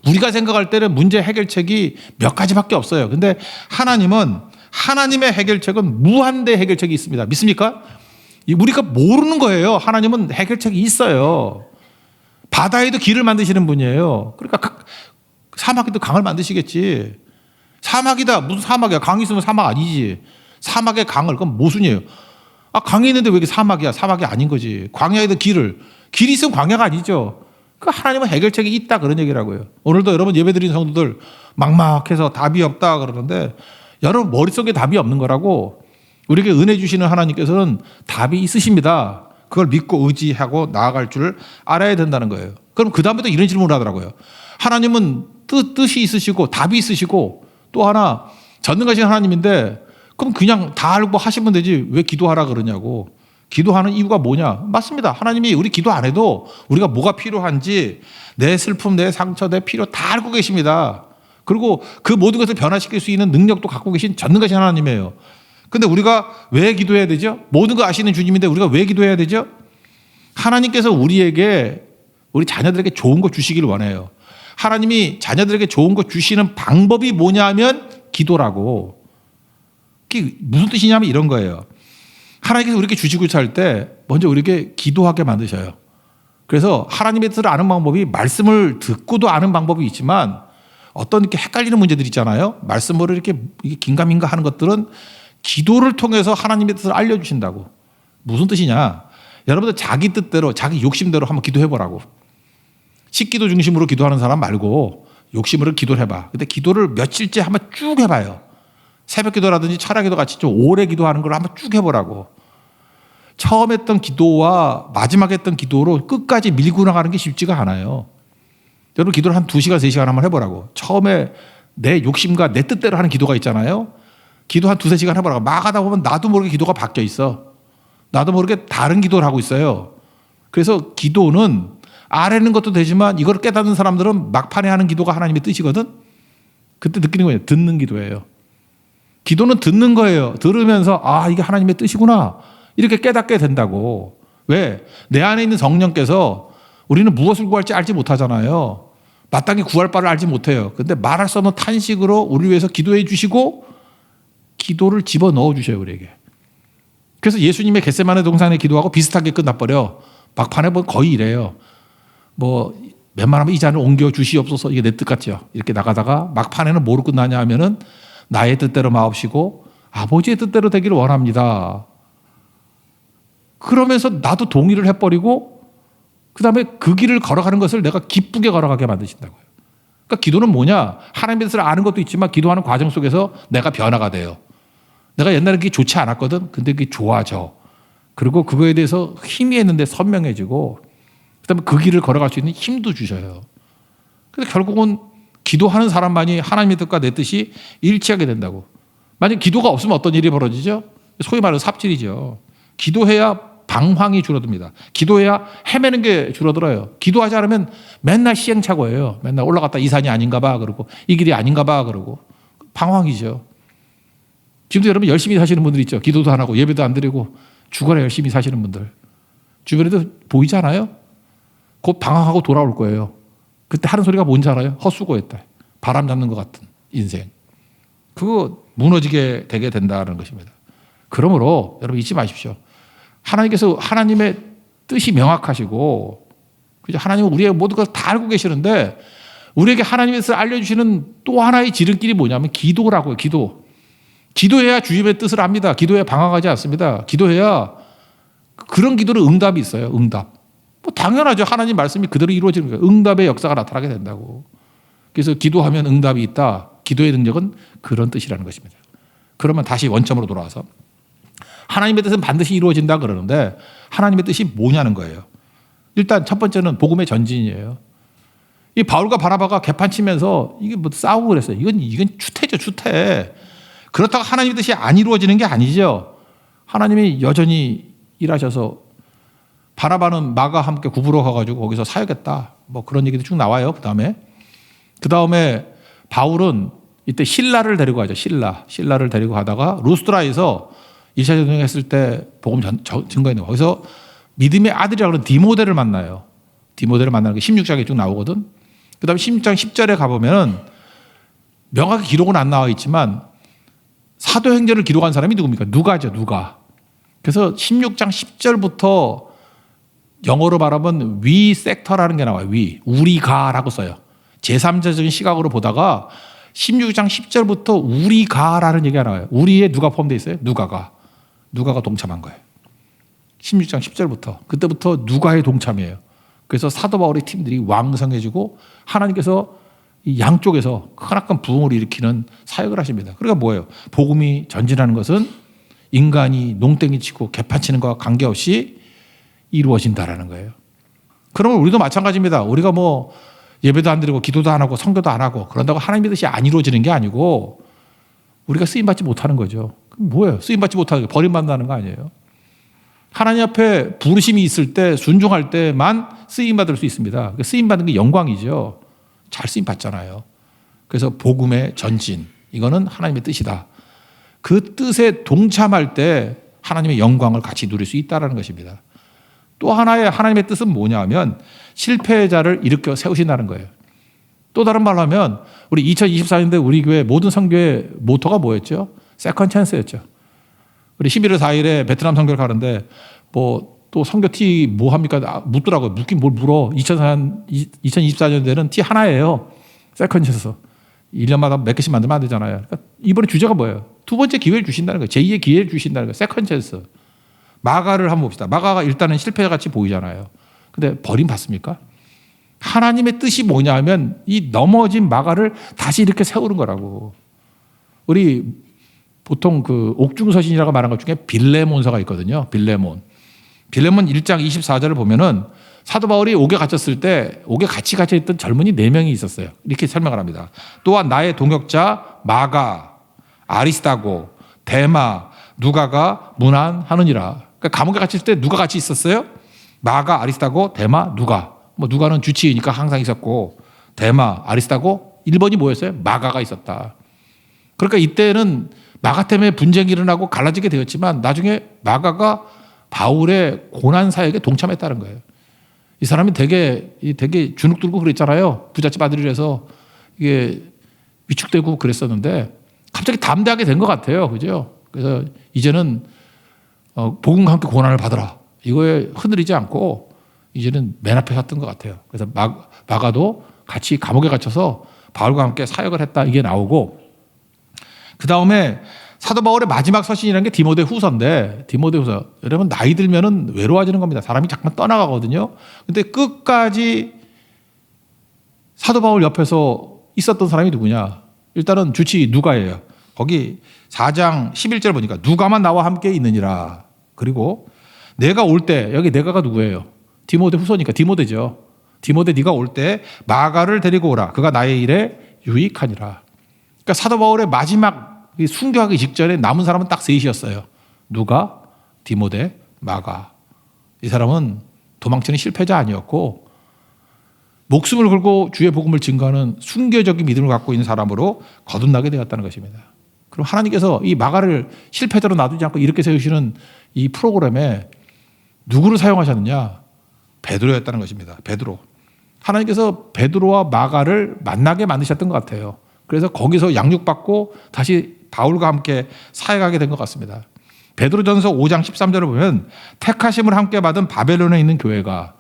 Speaker 1: 우리가 생각할 때는 문제 해결책이 몇 가지밖에 없어요. 근데 하나님은 하나님의 해결책은 무한대 해결책이 있습니다. 믿습니까? 우리가 모르는 거예요. 하나님은 해결책이 있어요. 바다에도 길을 만드시는 분이에요. 그러니까 사막에도 강을 만드시겠지. 사막이다. 무슨 사막이야? 강이 있으면 사막 아니지. 사막에 강을. 그건 모순이에요. 아, 강이 있는데 왜 이게 사막이야? 사막이 아닌 거지. 광야에도 길이 있으면 광야가 아니죠. 그 하나님은 해결책이 있다 그런 얘기라고요. 오늘도 여러분 예배드리는 성도들 막막해서 답이 없다 그러는데 여러분 머릿속에 답이 없는 거라고. 우리에게 은혜 주시는 하나님께서는 답이 있으십니다. 그걸 믿고 의지하고 나아갈 줄 알아야 된다는 거예요. 그럼 그 다음에도 이런 질문을 하더라고요. 하나님은 뜻이 있으시고 답이 있으시고 또 하나 전능하신 하나님인데 그럼 그냥 다 알고 하시면 되지 왜 기도하라 그러냐고. 기도하는 이유가 뭐냐? 맞습니다. 하나님이 우리 기도 안 해도 우리가 뭐가 필요한지 내 슬픔, 내 상처, 내 필요 다 알고 계십니다. 그리고 그 모든 것을 변화시킬 수 있는 능력도 갖고 계신 전능하신 하나님이에요. 근데 우리가 왜 기도해야 되죠? 모든 거 아시는 주님인데 우리가 왜 기도해야 되죠? 하나님께서 우리에게 우리 자녀들에게 좋은 거 주시기를 원해요. 하나님이 자녀들에게 좋은 거 주시는 방법이 뭐냐 하면 기도라고. 그게 무슨 뜻이냐면 이런 거예요. 하나님께서 우리에게 주시고 할 때 먼저 우리에게 기도하게 만드셔요. 그래서 하나님의 뜻을 아는 방법이 말씀을 듣고도 아는 방법이 있지만 어떤 이렇게 헷갈리는 문제들 있잖아요. 말씀으로 이렇게 긴가민가 하는 것들은 기도를 통해서 하나님의 뜻을 알려주신다고. 무슨 뜻이냐? 여러분들 자기 뜻대로 자기 욕심대로 한번 기도해보라고. 식기도 중심으로 기도하는 사람 말고 욕심으로 기도를 해봐. 근데 기도를 며칠째 한번 쭉 해봐요. 새벽 기도라든지 철야 기도 같이 좀 오래 기도하는 걸 한번 쭉 해보라고. 처음 했던 기도와 마지막 했던 기도로 끝까지 밀고 나가는 게 쉽지가 않아요. 여러분 기도를 한 2시간, 3시간 한번 해보라고. 처음에 내 욕심과 내 뜻대로 하는 기도가 있잖아요. 기도 한 2-3시간 해보라고. 막 하다 보면 나도 모르게 기도가 바뀌어 있어. 나도 모르게 다른 기도를 하고 있어요. 그래서 기도는 아래는 것도 되지만 이걸 깨닫는 사람들은 막판에 하는 기도가 하나님의 뜻이거든. 그때 느끼는 거예요. 듣는 기도예요. 기도는 듣는 거예요. 들으면서 아 이게 하나님의 뜻이구나. 이렇게 깨닫게 된다고. 왜? 내 안에 있는 성령께서 우리는 무엇을 구할지 알지 못하잖아요. 마땅히 구할 바를 알지 못해요. 근데 말할 수 없는 탄식으로 우리 위해서 기도해 주시고 기도를 집어넣어 주셔요. 우리에게. 그래서 예수님의 겟세마네 동산에 기도하고 비슷하게 끝나버려. 막판에 보면 거의 이래요. 뭐 웬만하면 이 잔을 옮겨 주시옵소서. 이게 내 뜻 같죠. 이렇게 나가다가 막판에는 뭐로 끝나냐 하면은 나의 뜻대로 마옵시고 아버지의 뜻대로 되기를 원합니다. 그러면서 나도 동의를 해버리고 그 다음에 그 길을 걸어가는 것을 내가 기쁘게 걸어가게 만드신다고요. 그러니까 기도는 뭐냐? 하나님의 뜻을 아는 것도 있지만 기도하는 과정 속에서 내가 변화가 돼요. 내가 옛날에 그게 좋지 않았거든. 근데 그게 좋아져. 그리고 그거에 대해서 희미했는데 선명해지고 그 다음에 그 길을 걸어갈 수 있는 힘도 주셔요. 그래서 결국은 기도하는 사람만이 하나님의 뜻과 내 뜻이 일치하게 된다고. 만약 기도가 없으면 어떤 일이 벌어지죠? 소위 말하는 삽질이죠. 기도해야 방황이 줄어듭니다. 기도해야 헤매는 게 줄어들어요. 기도하지 않으면 맨날 시행착오예요. 맨날 올라갔다 이 산이 아닌가 봐 그러고 이 길이 아닌가 봐 그러고 방황이죠. 지금도 여러분 열심히 사시는 분들 있죠. 기도도 안 하고 예배도 안 드리고 죽어라 열심히 사시는 분들. 주변에도 보이지 않아요? 곧 방황하고 돌아올 거예요. 그때 하는 소리가 뭔지 알아요? 헛수고했다. 바람 잡는 것 같은 인생. 그거 무너지게 되게 된다는 것입니다. 그러므로 여러분 잊지 마십시오. 하나님께서 하나님의 뜻이 명확하시고, 그죠? 하나님은 우리의 모든 걸 다 알고 계시는데 우리에게 하나님의 뜻을 알려주시는 또 하나의 지름길이 뭐냐면 기도라고요. 기도. 기도해야 주님의 뜻을 압니다. 기도해야 방황하지 않습니다. 기도해야 그런 기도는 응답이 있어요. 응답. 뭐 당연하죠. 하나님 말씀이 그대로 이루어지는 거예요. 응답의 역사가 나타나게 된다고. 그래서 기도하면 응답이 있다. 기도의 능력은 그런 뜻이라는 것입니다. 그러면 다시 원점으로 돌아와서 하나님의 뜻은 반드시 이루어진다 그러는데 하나님의 뜻이 뭐냐는 거예요. 일단 첫 번째는 복음의 전진이에요. 이 바울과 바나바가 개판치면서 이게 뭐 싸우고 그랬어요. 이건 추태죠, 추태. 그렇다고 하나님의 뜻이 안 이루어지는 게 아니죠. 하나님이 여전히 일하셔서 바나바는 마가 함께 구부러 가가지고 거기서 사역했다. 뭐 그런 얘기도 쭉 나와요. 그 다음에 바울은 이때 신라를 데리고 가죠. 신라를 데리고 가다가 루스드라에서 1차 전쟁했을 때 복음 증거했는 거. 거기서 믿음의 아들이라고 하는 디모데를 만나요. 디모데를 만나는 게 16장에 쭉 나오거든. 그 다음에 16장 10절에 가보면 명확히 기록은 안 나와 있지만 사도행전을 기록한 사람이 누굽니까? 누가죠, 누가. 그래서 16장 10절부터 영어로 말하면 위 섹터라는 게 나와요. 우리가라고 써요. 제3자적인 시각으로 보다가 16장 10절부터 우리가라는 얘기가 나와요. 우리에 누가 포함되어 있어요? 누가가 동참한 거예요. 16장 10절부터. 그때부터 누가의 동참이에요. 그래서 사도 바울의 팀들이 왕성해지고 하나님께서 이 양쪽에서 크나큰 부흥을 일으키는 사역을 하십니다. 그러니까 뭐예요? 복음이 전진하는 것은 인간이 농땡이 치고 개판치는 것과 관계없이 이루어진다라는 거예요. 그러면 우리도 마찬가지입니다. 우리가 뭐 예배도 안 드리고 기도도 안 하고 성교도 안 하고 그런다고 하나님의 뜻이 안 이루어지는 게 아니고 우리가 쓰임받지 못하는 거죠. 그럼 뭐예요? 쓰임받지 못하는 게 버림받는다는 거 아니에요? 하나님 앞에 부르심이 있을 때 순종할 때만 쓰임받을 수 있습니다. 쓰임받는 게 영광이죠. 잘 쓰임받잖아요. 그래서 복음의 전진, 이거는 하나님의 뜻이다. 그 뜻에 동참할 때 하나님의 영광을 같이 누릴 수 있다는 것입니다. 또 하나의 하나님의 뜻은 뭐냐 하면 실패자를 일으켜 세우신다는 거예요. 또 다른 말로 하면 우리 2024년대 우리 교회 모든 선교의 모토가 뭐였죠? 세컨 찬스였죠. 우리 11월 4일에 베트남 선교를 가는데 뭐 또 선교 티 뭐 합니까? 묻더라고요. 묻긴 뭘 물어. 2024년대는 티 하나예요. 세컨 찬스. 1년마다 몇 개씩 만들면 안 되잖아요. 그러니까 이번에 주제가 뭐예요? 두 번째 기회를 주신다는 거예요. 제2의 기회를 주신다는 거예요. 세컨 찬스. 마가를 한번 봅시다. 마가가 일단은 실패자같이 보이잖아요. 근데 버림받습니까? 하나님의 뜻이 뭐냐 하면 이 넘어진 마가를 다시 이렇게 세우는 거라고. 우리 보통 그 옥중서신이라고 말하는 것 중에 빌레몬서가 있거든요. 빌레몬 1장 24절을 보면은 사도 바울이 옥에 갇혔을 때 옥에 같이 갇혀있던 젊은이 4명이 있었어요. 이렇게 설명을 합니다. 또한 나의 동역자 마가, 아리스다고, 데마, 누가가 문안하느니라. 그러니까 감옥에 갇혔을 때 누가 같이 있었어요? 마가, 아리스다고, 데마, 누가. 뭐 누가는 주치의니까 항상 있었고 데마, 아리스다고 1번이 뭐였어요? 마가가 있었다. 그러니까 이때는 마가 때문에 분쟁이 일어나고 갈라지게 되었지만 나중에 마가가 바울의 고난 사역에 동참했다는 거예요. 이 사람이 되게 주눅 들고 그랬잖아요. 부잣집 아들이라서 이게 위축되고 그랬었는데 갑자기 담대하게 된 것 같아요. 그죠? 그래서 이제는 복음과 함께 고난을 받으라. 이거에 흔들리지 않고 이제는 맨 앞에 섰던 것 같아요. 그래서 마가도 같이 감옥에 갇혀서 바울과 함께 사역을 했다. 이게 나오고 그 다음에 사도 바울의 마지막 서신이라는 게 디모데 후서인데 디모데 후서 여러분 나이 들면은 외로워지는 겁니다. 사람이 잠깐 떠나가거든요. 근데 끝까지 사도 바울 옆에서 있었던 사람이 누구냐? 일단은 주치 누가예요. 거기 4장 11절 보니까 누가만 나와 함께 있느니라. 그리고 내가 올 때 여기 내가가 누구예요? 디모데 후서니까 디모데죠. 디모데 네가 올 때 마가를 데리고 오라. 그가 나의 일에 유익하니라. 그러니까 사도 바울의 마지막 순교하기 직전에 남은 사람은 딱 셋이었어요. 누가, 디모데, 마가. 이 사람은 도망치는 실패자 아니었고 목숨을 걸고 주의 복음을 증거하는 순교적인 믿음을 갖고 있는 사람으로 거듭나게 되었다는 것입니다. 그럼 하나님께서 이 마가를 실패자로 놔두지 않고 이렇게 세우시는 이 프로그램에 누구를 사용하셨느냐? 베드로였다는 것입니다. 베드로. 하나님께서 베드로와 마가를 만나게 만드셨던 것 같아요. 그래서 거기서 양육받고 다시 바울과 함께 사역하게 된 것 같습니다. 베드로전서 5장 13절을 보면 택하심을 함께 받은 바벨론에 있는 교회가,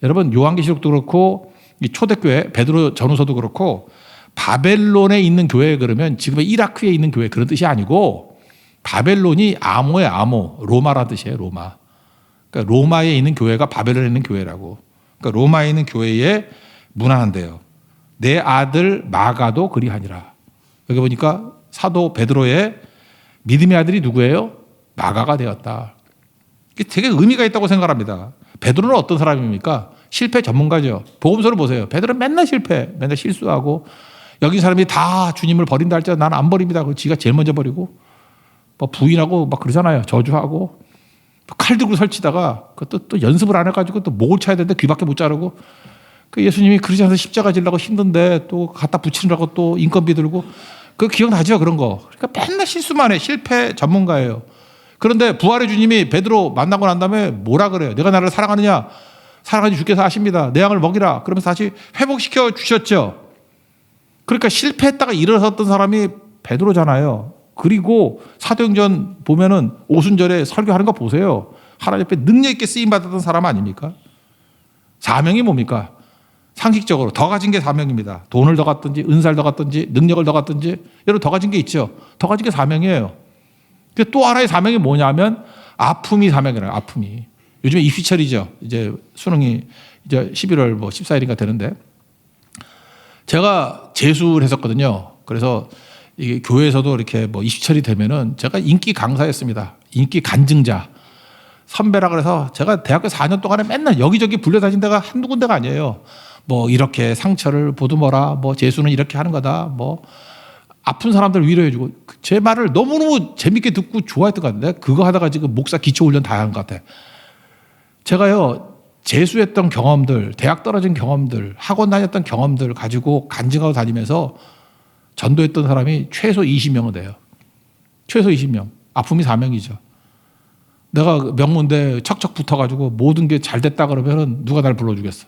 Speaker 1: 여러분 요한계시록도 그렇고 이 초대교회 베드로 전후서도 그렇고 바벨론에 있는 교회 그러면 지금 이라크에 있는 교회 그런 뜻이 아니고 바벨론이 암호의 암호, 로마라 뜻이에요. 로마. 그러니까 로마에 있는 교회가 바벨론에 있는 교회라고. 그러니까 로마에 있는 교회에 문안한대요. 내 아들 마가도 그리하니라. 여기 보니까 사도 베드로의 믿음의 아들이 누구예요? 마가가 되었다. 이게 되게 의미가 있다고 생각합니다. 베드로는 어떤 사람입니까? 실패 전문가죠. 복음서를 보세요. 베드로는 맨날 실패, 맨날 실수하고, 여기 사람이 다 주님을 버린다 할지라도 나는 안 버립니다. 그리고 지가 제일 먼저 버리고, 뭐 부인하고 막 그러잖아요. 저주하고, 칼 들고 설치다가 그것도 또 연습을 안 해가지고 또 목을 차야 되는데 귀밖에 못 자르고, 그 예수님이 그러지 않아서 십자가 지려고 힘든데 또 갖다 붙이느라고 또 인건비 들고, 그 기억나죠? 그런 거. 그러니까 맨날 실수만 해. 실패 전문가예요. 그런데 부활의 주님이 베드로 만나고 난 다음에 뭐라 그래요? 내가 나를 사랑하느냐? 사랑하니 주께서 아십니다. 내 양을 먹이라. 그러면서 다시 회복시켜 주셨죠. 그러니까 실패했다가 일어섰던 사람이 베드로잖아요. 그리고 사도행전 보면은 오순절에 설교하는 거 보세요. 하나님 앞에 능력 있게 쓰임 받았던 사람 아닙니까? 사명이 뭡니까? 상식적으로 더 가진 게 사명입니다. 돈을 더 갖든지 은사를 더 갖든지 능력을 더 갖든지 여러분 더 가진 게 있죠. 더 가진 게 사명이에요. 근데 또 하나의 사명이 뭐냐면 아픔이 사명이라요. 아픔이. 요즘에 입시철이죠. 이제 수능이 이제 11월 뭐 14일인가 되는데 제가 재수를 했었거든요. 그래서 이게 교회에서도 이렇게 뭐 입시철이 되면은 제가 인기 강사였습니다. 인기 간증자. 선배라 그래서 제가 대학교 4년 동안에 맨날 여기저기 불려다닌 데가 한두 군데가 아니에요. 뭐 이렇게 상처를 보듬어라. 뭐 재수는 이렇게 하는 거다. 뭐 아픈 사람들 위로해주고, 제 말을 너무너무 재밌게 듣고 좋아했던 것 같은데 그거 하다가 지금 목사 기초훈련 다 한 것 같아. 제가요 재수했던 경험들, 대학 떨어진 경험들, 학원 다녔던 경험들 가지고 간증하고 다니면서 전도했던 사람이 최소 20명은 돼요. 최소 20명. 아픔이 사명이죠. 내가 명문대 척척 붙어가지고 모든 게 잘 됐다 그러면은 누가 날 불러주겠어.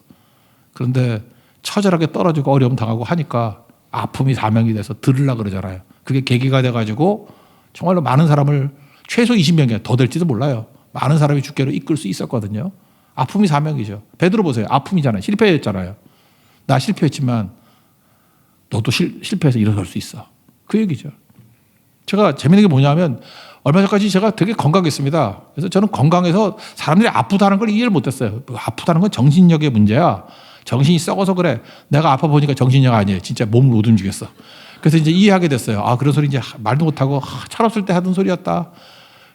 Speaker 1: 그런데 처절하게 떨어지고 어려움 당하고 하니까 아픔이 사명이 돼서 들으려고 그러잖아요. 그게 계기가 돼가지고 정말로 많은 사람을, 최소 20명이야. 더 될지도 몰라요. 많은 사람이 주께로 이끌 수 있었거든요. 아픔이 사명이죠. 베드로 보세요. 아픔이잖아요. 실패했잖아요. 나 실패했지만 너도 실패해서 일어설 수 있어. 그 얘기죠. 제가 재밌는 게 뭐냐면 얼마 전까지 제가 되게 건강했습니다. 그래서 저는 건강해서 사람들이 아프다는 걸 이해를 못했어요. 아프다는 건 정신력의 문제야. 정신이 썩어서 그래. 내가 아파 보니까 정신력 아니에요. 진짜 몸을 못 움직였어. 그래서 이제 이해하게 됐어요. 아, 그런 소리 이제 말도 못하고 철없을 때 하던 소리였다.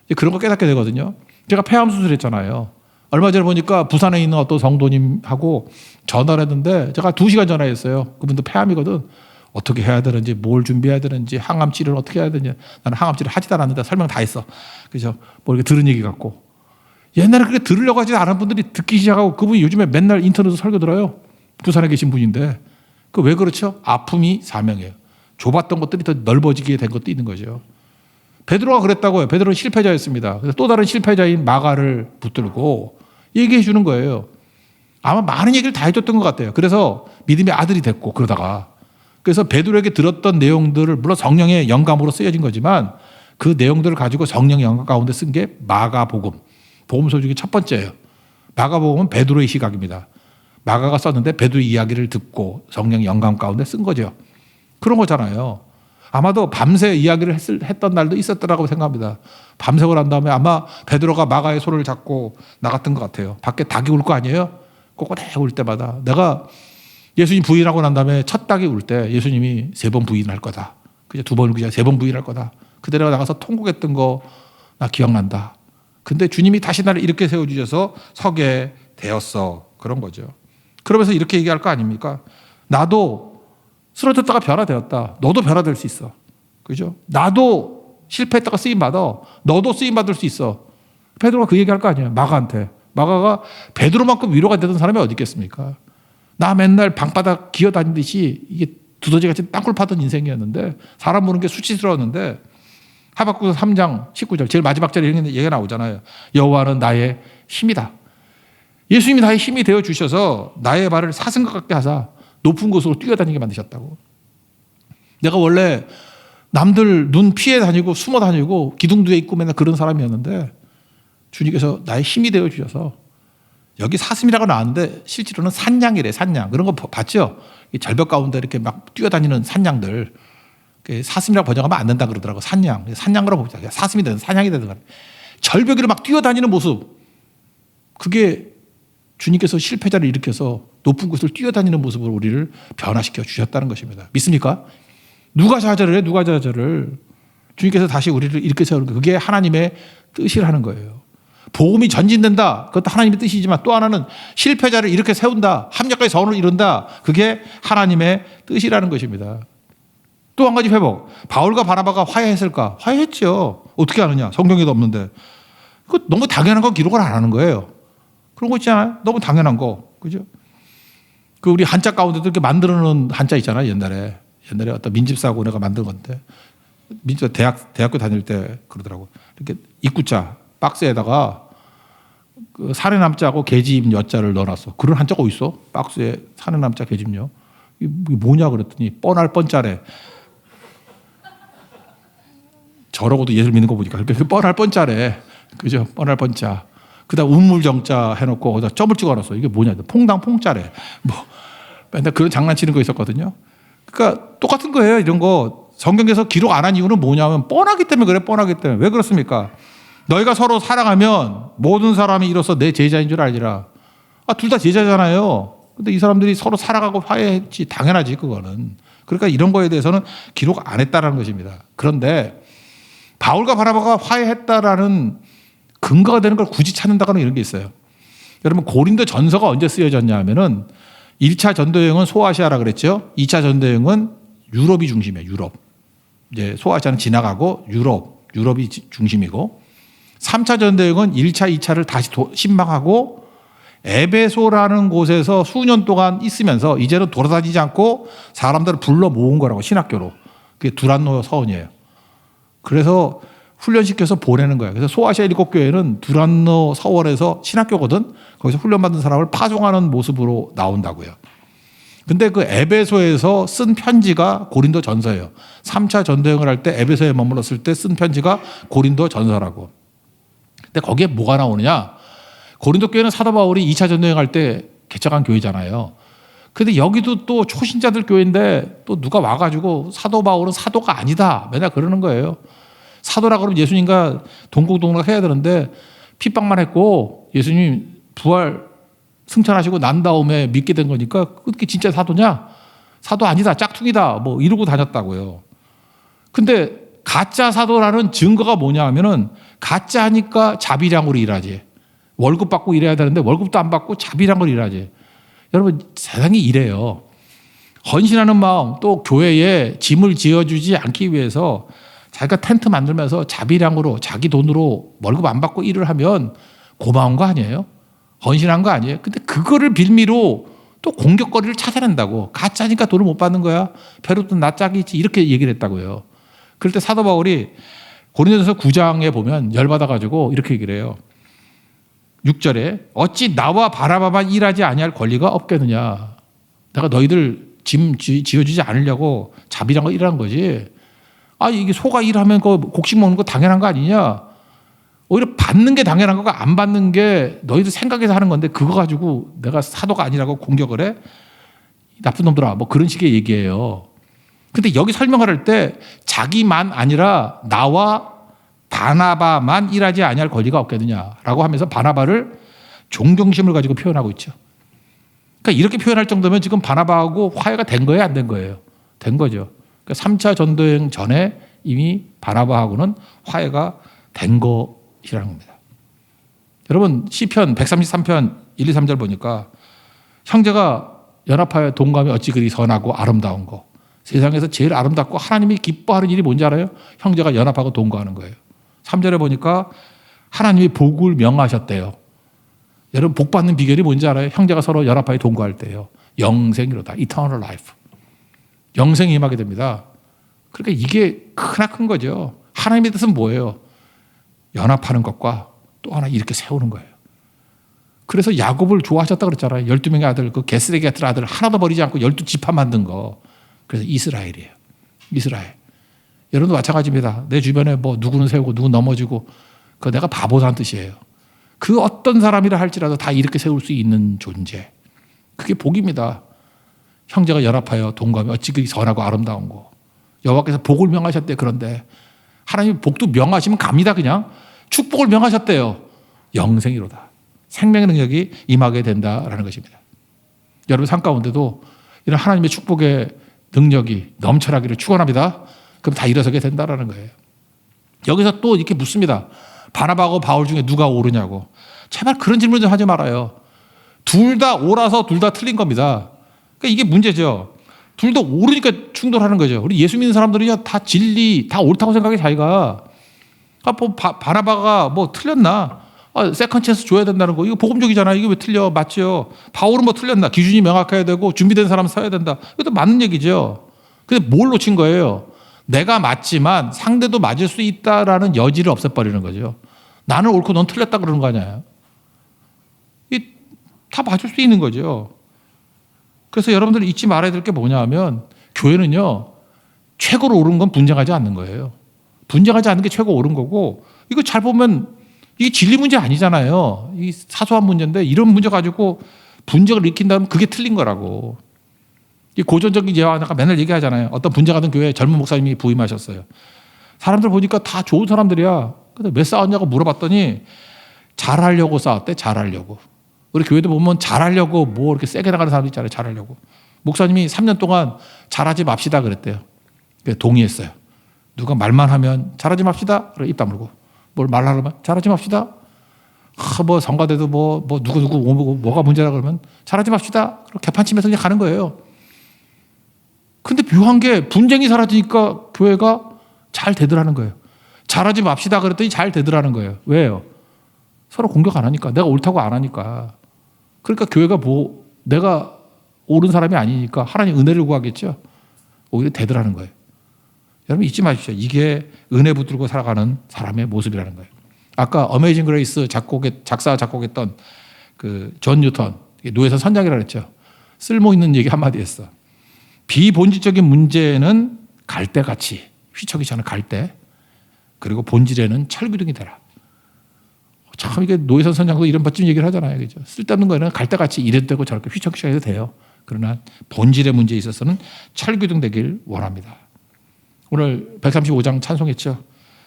Speaker 1: 이제 그런 거 깨닫게 되거든요. 제가 폐암 수술했잖아요. 얼마 전에 보니까 부산에 있는 어떤 성도님하고 전화를 했는데 제가 2시간 전화했어요. 그분도 폐암이거든. 어떻게 해야 되는지, 뭘 준비해야 되는지, 항암 치료를 어떻게 해야 되는지. 나는 항암 치료 하지도 않았는데 설명 다 했어. 그래서 뭐 이렇게 들은 얘기 같고. 옛날에 그렇게 들으려고 하지 않은 분들이 듣기 시작하고, 그분이 요즘에 맨날 인터넷에서 설교 들어요. 부산에 계신 분인데. 그 왜 그렇죠? 아픔이 사명이에요. 좁았던 것들이 더 넓어지게 된 것도 있는 거죠. 베드로가 그랬다고요. 베드로는 실패자였습니다. 그래서 또 다른 실패자인 마가를 붙들고 얘기해 주는 거예요. 아마 많은 얘기를 다 해줬던 것 같아요. 그래서 믿음의 아들이 됐고, 그러다가. 그래서 베드로에게 들었던 내용들을, 물론 성령의 영감으로 쓰여진 거지만 그 내용들을 가지고 성령의 영감 가운데 쓴 게 마가복음. 복음서 중에 첫 번째예요. 마가복음은 베드로의 시각입니다. 마가가 썼는데 베드로의 이야기를 듣고 성령의 영감 가운데 쓴 거죠. 그런 거잖아요. 아마도 밤새 이야기를 했던 날도 있었더라고 생각합니다. 밤새고 난 다음에 아마 베드로가 마가의 손을 잡고 나갔던 것 같아요. 밖에 닭이 울 거 아니에요? 꼬꼬대 울 때마다. 내가 예수님 부인하고 난 다음에 첫 닭이 울 때 예수님이 3번 부인할 거다. 그냥 2번 그냥 3번 부인할 거다. 그때 내가 나가서 통곡했던 거 나 기억난다. 근데 주님이 다시 나를 이렇게 세워주셔서 서게 되었어. 그런 거죠. 그러면서 이렇게 얘기할 거 아닙니까? 나도 쓰러졌다가 변화되었다. 너도 변화될 수 있어. 그죠? 나도 실패했다가 쓰임받아. 너도 쓰임받을 수 있어. 베드로가 그 얘기할 거 아니에요. 마가한테. 마가가 베드로만큼 위로가 되던 사람이 어디 있겠습니까? 나 맨날 방바닥 기어다니듯이 이게 두더지같이 땅굴 파던 인생이었는데, 사람 보는 게 수치스러웠는데, 하박국 3장 19절 제일 마지막 절에 이런 얘기가 나오잖아요. 여호와는 나의 힘이다. 예수님이 나의 힘이 되어주셔서 나의 발을 사슴과 같게 하사 높은 곳으로 뛰어다니게 만드셨다고. 내가 원래 남들 눈 피해 다니고 숨어 다니고 기둥두에 있고 맨날 그런 사람이었는데 주님께서 나의 힘이 되어 주셔서 여기 사슴이라고 나왔는데 실제로는 산양이래. 산양. 그런 거 봤죠? 절벽 가운데 이렇게 막 뛰어다니는 산양들. 사슴이라고 번역하면 안 된다 그러더라고. 산양. 산양으로 보자. 사슴이 되든 산양이 되든. 절벽 위를 막 뛰어다니는 모습. 그게 주님께서 실패자를 일으켜서 높은 곳을 뛰어다니는 모습으로 우리를 변화시켜 주셨다는 것입니다. 믿습니까? 누가 좌절을 해? 누가 좌절을? 주님께서 다시 우리를 일으켜 세우는 거. 그게 하나님의 뜻이라는 거예요. 복음이 전진된다. 그것도 하나님의 뜻이지만 또 하나는 실패자를 이렇게 세운다. 합력의 선을 이룬다. 그게 하나님의 뜻이라는 것입니다. 또 한 가지 회복. 바울과 바나바가 화해했을까? 화해했죠. 어떻게 하느냐? 성경에도 없는데. 그 너무 당연한 거 기록을 안 하는 거예요. 그런 거 있잖아요. 너무 당연한 거. 그죠? 그 우리 한자 가운데도 이렇게 만들어 놓은 한자 있잖아요. 옛날에 어떤 민집사고 내가 만든 건데. 민집사 대학교 다닐 때 그러더라고. 이렇게 입구자 박스에다가 그 산에 남자하고 계집 여자를 넣어놨어. 그런 한자가 어디 있어? 박스에 산에 남자 계집여. 이게 뭐냐 그랬더니 뻔할 뻔짜래. 저러고도 예술 믿는 거 보니까 그렇게 뻔할 뻔짜래. 그죠? 뻔할 뻔짜. 그다음 운물정자 해놓고 거기다 점을 찍어놨어. 이게 뭐냐? 퐁당 퐁짜래. 뭐 맨날 그런 장난치는 거 있었거든요. 그러니까 똑같은 거예요. 이런 거 성경에서 기록 안 한 이유는 뭐냐면 뻔하기 때문에 그래. 뻔하기 때문에. 왜 그렇습니까? 너희가 서로 사랑하면 모든 사람이 이로써 내 제자인 줄 알리라. 둘 다 제자잖아요. 근데 이 사람들이 서로 살아가고 화해했지. 당연하지 그거는. 그러니까 이런 거에 대해서는 기록 안 했다라는 것입니다. 그런데 바울과 바나바가 화해했다라는 근거가 되는 걸 굳이 찾는다거나 이런 게 있어요. 여러분 고린도 전서가 언제 쓰여졌냐 하면은 1차 전도여행은 소아시아라 그랬죠. 2차 전도여행은 유럽이 중심이에요. 유럽. 이제 소아시아는 지나가고 유럽이 중심이고 3차 전도여행은 1차, 2차를 다시 신방하고 에베소라는 곳에서 수년 동안 있으면서 이제는 돌아다니지 않고 사람들을 불러 모은 거라고 신학교로. 그게 두란노 서원이에요. 그래서 훈련시켜서 보내는 거예요. 그래서 소아시아 7교회는 두란노 서원에서 신학교거든. 거기서 훈련받은 사람을 파송하는 모습으로 나온다고요. 근데 그 에베소에서 쓴 편지가 고린도 전서예요. 3차 전도여행을 할 때 에베소에 머물렀을 때 쓴 편지가 고린도 전서라고. 근데 거기에 뭐가 나오느냐? 고린도 교회는 사도 바울이 2차 전도여행 할 때 개척한 교회잖아요. 근데 여기도 또 초신자들 교회인데 또 누가 와가지고 사도 바울은 사도가 아니다. 맨날 그러는 거예요. 사도라 그러면 예수님과 동고동락 해야 되는데 핍박만 했고 예수님 부활 승천하시고 난 다음에 믿게 된 거니까 그게 진짜 사도냐? 사도 아니다. 짝퉁이다. 뭐 이러고 다녔다고요. 근데 가짜 사도라는 증거가 뭐냐 하면은 가짜니까 자비량으로 일하지. 월급 받고 일해야 되는데 월급도 안 받고 자비량으로 일하지. 여러분 세상이 이래요. 헌신하는 마음 또 교회에 짐을 지어주지 않기 위해서 자기가 텐트 만들면서 자비량으로 자기 돈으로 월급 안 받고 일을 하면 고마운 거 아니에요? 헌신한 거 아니에요? 근데 그거를 빌미로 또 공격거리를 찾아낸다고. 가짜니까 돈을 못 받는 거야. 베르도 나 짝이 있지. 이렇게 얘기를 했다고요. 그럴 때 사도 바울이 고린도전서 9장에 보면 열받아가지고 이렇게 얘기를 해요. 6절에 어찌 나와 바나바만 일하지 아니할 권리가 없겠느냐. 내가 너희들 짐 지어주지 않으려고 자비랑 거 일하는 거지. 이게 소가 일하면 그 곡식 먹는 거 당연한 거 아니냐. 오히려 받는 게 당연한 거가 안 받는 게 너희들 생각해서 하는 건데 그거 가지고 내가 사도가 아니라고 공격을 해? 나쁜 놈들아. 뭐 그런 식의 얘기예요. 근데 여기 설명할 때 자기만 아니라 나와 바나바만 일하지 아니할 권리가 없겠느냐라고 하면서 바나바를 존경심을 가지고 표현하고 있죠. 그러니까 이렇게 표현할 정도면 지금 바나바하고 화해가 된 거예요, 안 된 거예요? 된 거죠. 그러니까 3차 전도여행 전에 이미 바나바하고는 화해가 된 것이라는 겁니다. 여러분 시편 133편 1, 2, 3절 보니까 형제가 연합하여 동감이 어찌 그리 선하고 아름다운 거. 세상에서 제일 아름답고 하나님이 기뻐하는 일이 뭔지 알아요? 형제가 연합하고 동거하는 거예요. 3절에 보니까 하나님이 복을 명하셨대요. 여러분 복 받는 비결이 뭔지 알아요? 형제가 서로 연합하여 동거할 때요. 영생이로다. Eternal life. 영생이 임하게 됩니다. 그러니까 이게 크나큰 거죠. 하나님의 뜻은 뭐예요? 연합하는 것과 또 하나 이렇게 세우는 거예요. 그래서 야곱을 좋아하셨다고 그랬잖아요. 12명의 아들, 그 게스레기 같은 아들 하나도 버리지 않고 12지파 만든 거. 그래서 이스라엘이에요. 이스라엘.
Speaker 2: 여러분도 마찬가지입니다. 내 주변에 뭐 누구는 세우고 누구는 넘어지고 그거 내가 바보라는 뜻이에요. 그 어떤 사람이라 할지라도 다 이렇게 세울 수 있는 존재. 그게 복입니다. 형제가 연합하여 동거하며 어찌 그리 선하고 아름다운 거. 여호와께서 복을 명하셨대. 그런데 하나님 복도 명하시면 갑니다. 그냥 축복을 명하셨대요. 영생이로다. 생명의 능력이 임하게 된다라는 것입니다. 여러분 삶 가운데도 이런 하나님의 축복의 능력이 넘쳐나기를 축원합니다. 그럼 다 일어서게 된다라는 거예요. 여기서 또 이렇게 묻습니다. 바나바하고 바울 중에 누가 옳으냐고. 제발 그런 질문 좀 하지 말아요. 둘 다 옳아서 둘 다 틀린 겁니다. 그러니까 이게 문제죠. 둘 다 옳으니까 충돌하는 거죠. 우리 예수 믿는 사람들이 다 진리, 다 옳다고 생각해 자기가. 뭐 바나바가 뭐 틀렸나? 세컨 찬스 줘야 된다는 거. 이거 복음적이잖아요. 이게 왜 틀려? 맞죠? 바울은 뭐 틀렸나? 기준이 명확해야 되고 준비된 사람 서야 된다. 이것도 맞는 얘기죠. 근데 뭘 놓친 거예요? 내가 맞지만 상대도 맞을 수 있다라는 여지를 없애버리는 거죠. 나는 옳고 넌 틀렸다 그러는 거 아니에요. 다 맞을 수 있는 거죠. 그래서 여러분들이 잊지 말아야 될 게 뭐냐 하면 교회는요. 최고로 옳은 건 분쟁하지 않는 거예요. 분쟁하지 않는 게 최고 옳은 거고 이거 잘 보면 이게 진리 문제 아니잖아요. 이 사소한 문제인데 이런 문제 가지고 분쟁을 일으킨다면 그게 틀린 거라고. 이 고전적인 예화 하나가 맨날 얘기하잖아요. 어떤 분쟁하던 교회에 젊은 목사님이 부임하셨어요. 사람들 보니까 다 좋은 사람들이야. 근데 왜 싸웠냐고 물어봤더니 잘하려고 싸웠대. 잘하려고. 우리 교회도 보면 잘하려고 뭐 이렇게 세게 나가는 사람도 있잖아요. 잘하려고. 목사님이 3년 동안 잘하지 맙시다 그랬대요. 그래서 동의했어요. 누가 말만 하면 잘하지 맙시다. 그래 입 다물고. 뭘 말하려면 잘하지 맙시다. 뭐 성가대도 뭐 누구 뭐가 문제라 그러면 잘하지 맙시다. 그럼 개판치면서 그냥 가는 거예요. 근데 묘한 게 분쟁이 사라지니까 교회가 잘 되더라는 거예요. 잘하지 맙시다 그랬더니 잘 되더라는 거예요. 왜요? 서로 공격 안 하니까. 내가 옳다고 안 하니까. 그러니까 교회가 뭐 내가 옳은 사람이 아니니까 하나님 은혜를 구하겠죠. 오히려 되더라는 거예요. 여러분 잊지 마십시오. 이게 은혜 붙들고 살아가는 사람의 모습이라는 거예요. 아까 어메이징 그레이스 작사 작곡했던 그 존 뉴턴 노예선 선장이라고 했죠. 쓸모 있는 얘기 한마디 했어. 비본질적인 문제는 갈대같이 휘청이지 않은 갈대 그리고 본질에는 철기둥이 되라. 참 이게 노예선 선장도 이런 멋진 얘기를 하잖아요. 그죠? 쓸데없는 거는 갈대같이 이래도 되고 저렇게 휘청휘청해도 돼요. 그러나 본질의 문제에 있어서는 철기둥 되길 원합니다. 오늘 135장 찬송했죠.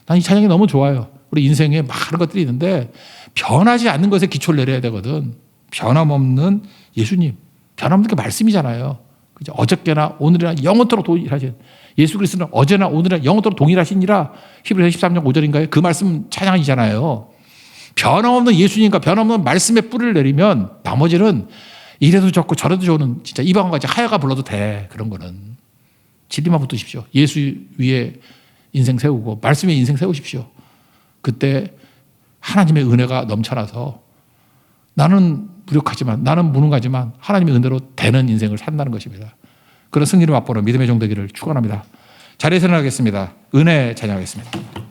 Speaker 2: 난 이 찬양이 너무 좋아요. 우리 인생에 많은 것들이 있는데 변하지 않는 것에 기초를 내려야 되거든. 변함없는 예수님. 변함없는 게 말씀이잖아요. 그죠? 어저께나 오늘이나 영원토록 동일하신 예수 그리스도는 어제나 오늘이나 영원토록 동일하시니라. 히브리서 13장 5절인가요? 그 말씀 찬양이잖아요. 변함없는 예수님과 변함없는 말씀의 뿌리를 내리면 나머지는 이래도 좋고 저래도 좋은 진짜 이방원같이 하여가 불러도 돼. 그런 거는. 진리만 붙드십시오. 예수 위에 인생 세우고 말씀 위에 인생 세우십시오. 그때 하나님의 은혜가 넘쳐나서 나는 무력하지만 나는 무능하지만 하나님의 은혜로 되는 인생을 산다는 것입니다. 그런 승리를 맛보는 믿음의 종 되기를 축원합니다. 자리에서 일어나겠습니다. 은혜 찬양하겠습니다.